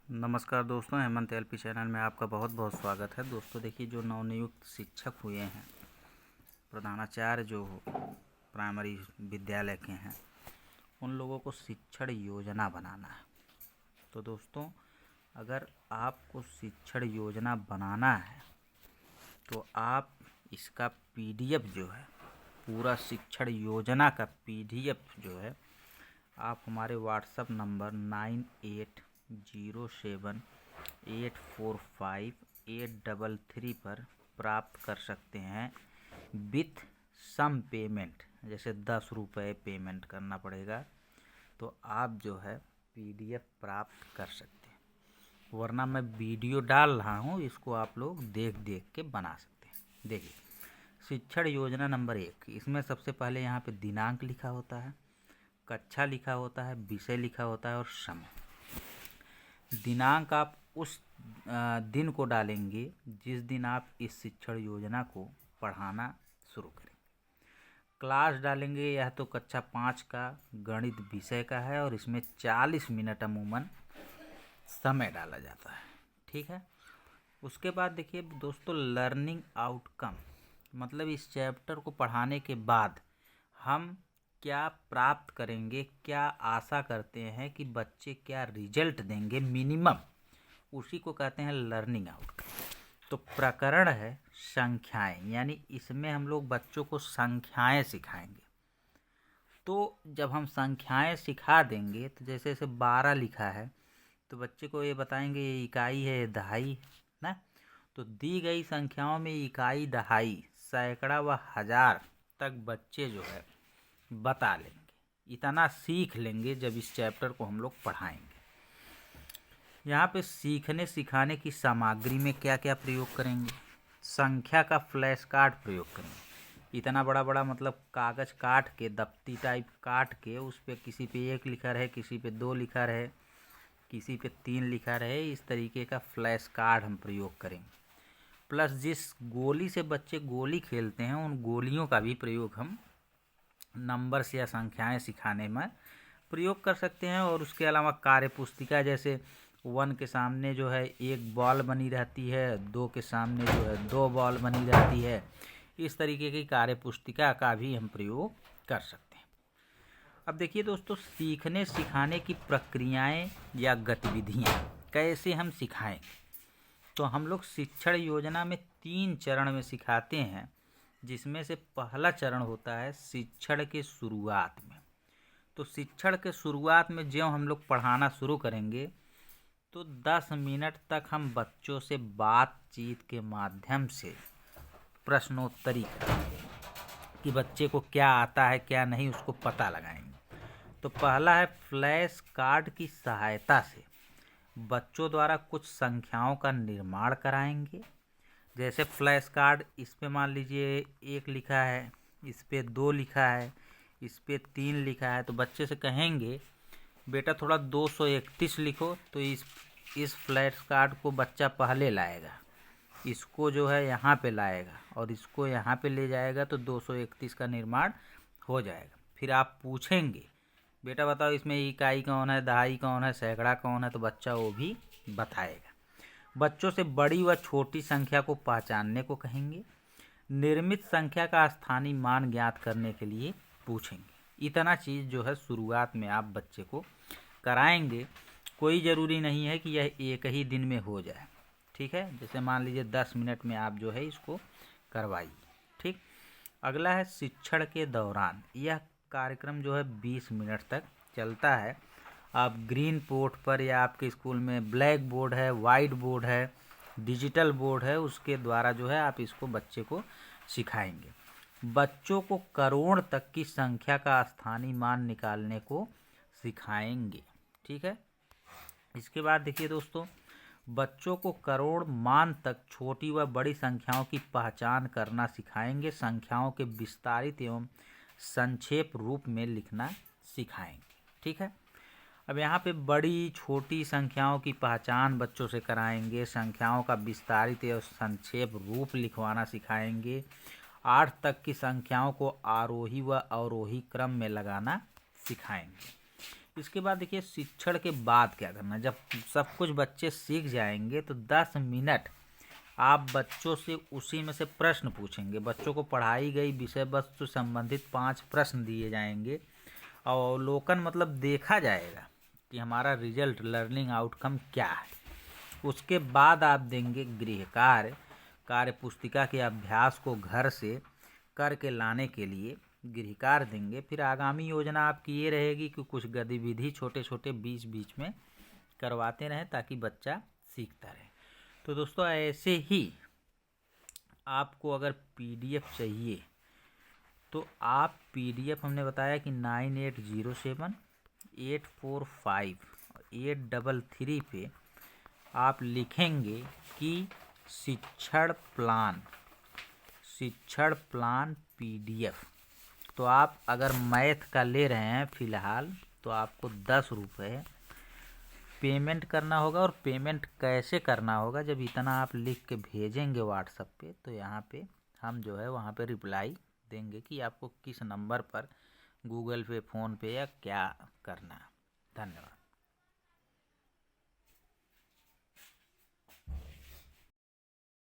नमस्कार दोस्तों, Hemant LP channel में आपका बहुत बहुत स्वागत है। दोस्तों देखिए, जो नवनियुक्त शिक्षक हुए हैं, प्रधानाचार्य जो प्राइमरी विद्यालय के हैं, उन लोगों को शिक्षण योजना बनाना है। तो दोस्तों, अगर आपको शिक्षण योजना बनाना है तो आप इसका पीडीएफ जो है, पूरा शिक्षण योजना का पीडीएफ जो है, आप हमारे व्हाट्सएप नंबर 9807845833 पर प्राप्त कर सकते हैं विथ सम पेमेंट। जैसे 10 रुपये पेमेंट करना पड़ेगा तो आप जो है पीडीएफ प्राप्त कर सकते हैं, वरना मैं वीडियो डाल रहा हूँ, इसको आप लोग देख देख के बना सकते हैं। देखिए, शिक्षण योजना नंबर 1, इसमें सबसे पहले यहाँ पे दिनांक लिखा होता है, कक्षा लिखा होता है, विषय लिखा होता है और समय। दिनांक आप उस दिन को डालेंगे जिस दिन आप इस शिक्षण योजना को पढ़ाना शुरू करेंगे। क्लास डालेंगे, यह तो कक्षा 5 का गणित विषय का है और इसमें 40 मिनट अमूमन समय डाला जाता है। ठीक है। उसके बाद देखिए दोस्तों, लर्निंग आउटकम, मतलब इस चैप्टर को पढ़ाने के बाद हम क्या प्राप्त करेंगे, क्या आशा करते हैं कि बच्चे क्या रिजल्ट देंगे मिनिमम, उसी को कहते हैं लर्निंग आउटकम। तो प्रकरण है संख्याएं, यानी इसमें हम लोग बच्चों को संख्याएं सिखाएंगे। तो जब हम संख्याएं सिखा देंगे तो जैसे जैसे 12 लिखा है तो बच्चे को ये बताएंगे ये इकाई है, ये दहाई ना। तो दी गई संख्याओं में इकाई, दहाई, सैकड़ा व हजार तक बच्चे जो है बता लेंगे। इतना सीख लेंगे जब इस चैप्टर को हम लोग पढ़ाएंगे। यहाँ पे सीखने सिखाने की सामग्री में क्या क्या प्रयोग करेंगे। संख्या का फ्लैश कार्ड प्रयोग करेंगे। इतना बड़ा बड़ा मतलब कागज काट के, दफ्ती टाइप काट के, उस पर किसी पे 1 लिखा रहे, किसी पे 2 लिखा रहे, किसी पे 3 लिखा रहे, इस तरीके का फ्लैश कार्ड हम प्रयोग करेंगे। प्लस जिस गोली से बच्चे गोली खेलते हैं, उन गोलियों का भी प्रयोग हम नंबर्स या संख्याएं सिखाने में प्रयोग कर सकते हैं। और उसके अलावा कार्य पुस्तिका, जैसे 1 के सामने जो है 1 बॉल बनी रहती है, 2 के सामने जो है 2 बॉल बनी रहती है, इस तरीके की कार्य पुस्तिका का भी हम प्रयोग कर सकते हैं। अब देखिए दोस्तों, सीखने सिखाने की प्रक्रियाएं या गतिविधियां कैसे हम सिखाएं। तो हम लोग शिक्षण योजना में 3 चरण में सिखाते हैं, जिसमें से पहला चरण होता है शिक्षण के शुरुआत में। तो शिक्षण के शुरुआत में जो हम लोग पढ़ाना शुरू करेंगे तो 10 मिनट तक हम बच्चों से बातचीत के माध्यम से प्रश्नोत्तरी करेंगे कि बच्चे को क्या आता है क्या नहीं, उसको पता लगाएंगे। तो पहला है फ्लैश कार्ड की सहायता से बच्चों द्वारा कुछ संख्याओं का निर्माण कराएंगे। जैसे फ्लैश कार्ड, इस पे मान लीजिए 1 लिखा है, इस पे 2 लिखा है, इस पे 3 लिखा है, तो बच्चे से कहेंगे बेटा थोड़ा 231 लिखो। तो इस फ्लैश कार्ड को बच्चा पहले लाएगा, इसको जो है यहाँ पे लाएगा और इसको यहाँ पे ले जाएगा, तो 231 का निर्माण हो जाएगा। फिर आप पूछेंगे बेटा बताओ इसमें इकाई कौन है, दहाई कौन है, सैकड़ा कौन है, तो बच्चा वो भी बताएगा। बच्चों से बड़ी व छोटी संख्या को पहचानने को कहेंगे। निर्मित संख्या का स्थानीय मान ज्ञात करने के लिए पूछेंगे। इतना चीज़ जो है शुरुआत में आप बच्चे को कराएंगे। कोई ज़रूरी नहीं है कि यह एक ही दिन में हो जाए। ठीक है, जैसे मान लीजिए 10 मिनट में आप जो है इसको करवाइए। ठीक। अगला है शिक्षण के दौरान। यह कार्यक्रम जो है 20 मिनट तक चलता है। आप ग्रीन बोर्ड पर या आपके स्कूल में ब्लैक बोर्ड है, वाइट बोर्ड है, डिजिटल बोर्ड है, उसके द्वारा जो है आप इसको बच्चे को सिखाएंगे। बच्चों को करोड़ तक की संख्या का स्थानीय मान निकालने को सिखाएंगे। ठीक है। इसके बाद देखिए दोस्तों, बच्चों को करोड़ मान तक छोटी व बड़ी संख्याओं की पहचान करना सिखाएंगे। संख्याओं के विस्तारित एवं संक्षेप रूप में लिखना सिखाएंगे। ठीक है। अब यहाँ पे बड़ी छोटी संख्याओं की पहचान बच्चों से कराएंगे, संख्याओं का विस्तारित एवं संक्षेप रूप लिखवाना सिखाएंगे। 8 तक की संख्याओं को आरोही व अवरोही क्रम में लगाना सिखाएंगे। इसके बाद देखिए शिक्षण के बाद क्या करना है। जब सब कुछ बच्चे सीख जाएंगे तो 10 मिनट आप बच्चों से उसी में से प्रश्न पूछेंगे। बच्चों को पढ़ाई गई विषय वस्तु संबंधित 5 प्रश्न दिए जाएंगे। अवलोकन मतलब देखा जाएगा कि हमारा रिजल्ट लर्निंग आउटकम क्या है। उसके बाद आप देंगे गृह कार्य पुस्तिका के अभ्यास को घर से करके लाने के लिए गृह कार्य देंगे। फिर आगामी योजना आपकी ये रहेगी कि कुछ गतिविधि छोटे छोटे बीच बीच में करवाते रहें ताकि बच्चा सीखता रहे। तो दोस्तों ऐसे ही आपको अगर पीडीएफ चाहिए तो आप पीडीएफ हमने बताया कि 9807-845-833 पे आप लिखेंगे कि शिक्षण प्लान पीडीएफ। तो आप अगर मैथ का ले रहे हैं फ़िलहाल तो आपको 10 रुपये पेमेंट करना होगा। और पेमेंट कैसे करना होगा, जब इतना आप लिख के भेजेंगे व्हाट्सएप पे तो यहाँ पे हम जो है वहाँ पे रिप्लाई देंगे कि आपको किस नंबर पर गूगल पे, फ़ोन पे या क्या करना है। धन्यवाद।